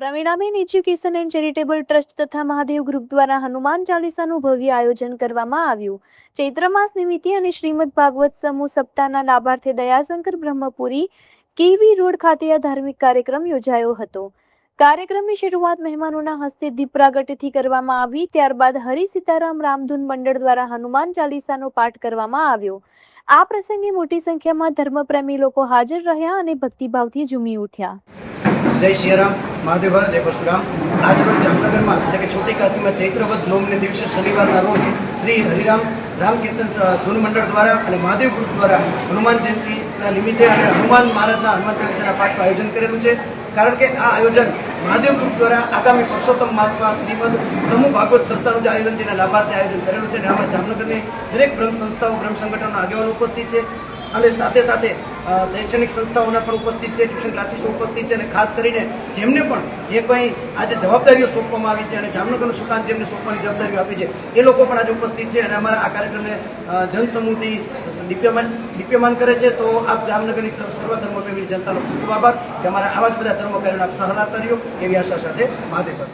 Pravinaben education and charitable trust તથા Mahadev group દ્વારા હનુમાન ચાલીસાનું ભવ્ય આયોજન કરવામાં આવ્યું। ચૈત્ર માસ નિમિત્તે અને શ્રીમદ ભાગવત સમૂહ સપ્તાહના લાભાર્થે દયાશંકર બ્રહ્મપુરી કેવી રોડ ખાતે આ ધાર્મિક કાર્યક્રમ યોજાયો હતો। કાર્યક્રમની શરૂઆત મહેમાનોના હસ્તે દીપ પ્રાગટ્યથી કરવામાં આવી। ત્યારબાદ હરિ સીતારામ રામધૂન મંડળ દ્વારા હનુમાન ચાલીસાનો પાઠ કરવામાં આવ્યો। આ પ્રસંગે મોટી સંખ્યામાં ધર્મપ્રેમી લોકો હાજર રહ્યા અને ભક્તિભાવથી ઝૂમી ઉઠ્યા। जय सियाराम, महादेव जय परशुराम। आज रोज जामनगर में એટલે કે छोटी काशी में चैत्रवद नोमने दिवसे शनिवारना रोज श्री हरिराम राम कीर्तन धून मंडल द्वारा और महादेव ग्रुप द्वारा हनुमान जयंती निमित्ते हनुमान महाराजना हनुमान चालीसा पाठ आयोजन करेलू है। कारण के आ आयोजन महादेव ग्रुप द्वारा आगामी परसोत्तम मास में श्रीमद समूह भागवत सप्ताह आयोजन है लाभार्थी आयोजन करेलू है। आम जामनगर दरेक ब्रह्म संस्थाओं ब्रह्म संगठनों आगेवानो उपस्थित है અને સાથે સાથે શૈક્ષણિક સંસ્થાઓના પણ ઉપસ્થિત છે, ટ્યુશન ક્લાસીસો ઉપસ્થિત છે અને ખાસ કરીને જેમને પણ જે કંઈ આજે જવાબદારીઓ સોંપવામાં આવી છે અને જામનગરનું સુકાન જેમને સોંપવાની જવાબદારીઓ આપી છે એ લોકો પણ આજે ઉપસ્થિત છે અને અમારા આ કાર્યક્રમને જનસમૂહથી દીપ્યમાન કરે છે। તો આપ જામનગરની સર્વ ધર્મપ્રેમી જનતાનો ખૂબ ખૂબ આભાર કે અમારા આવા જ બધા ધર્મ કાર્યોને આપ સહકાર કર્યો એવી આશા સાથે મહાદેવ।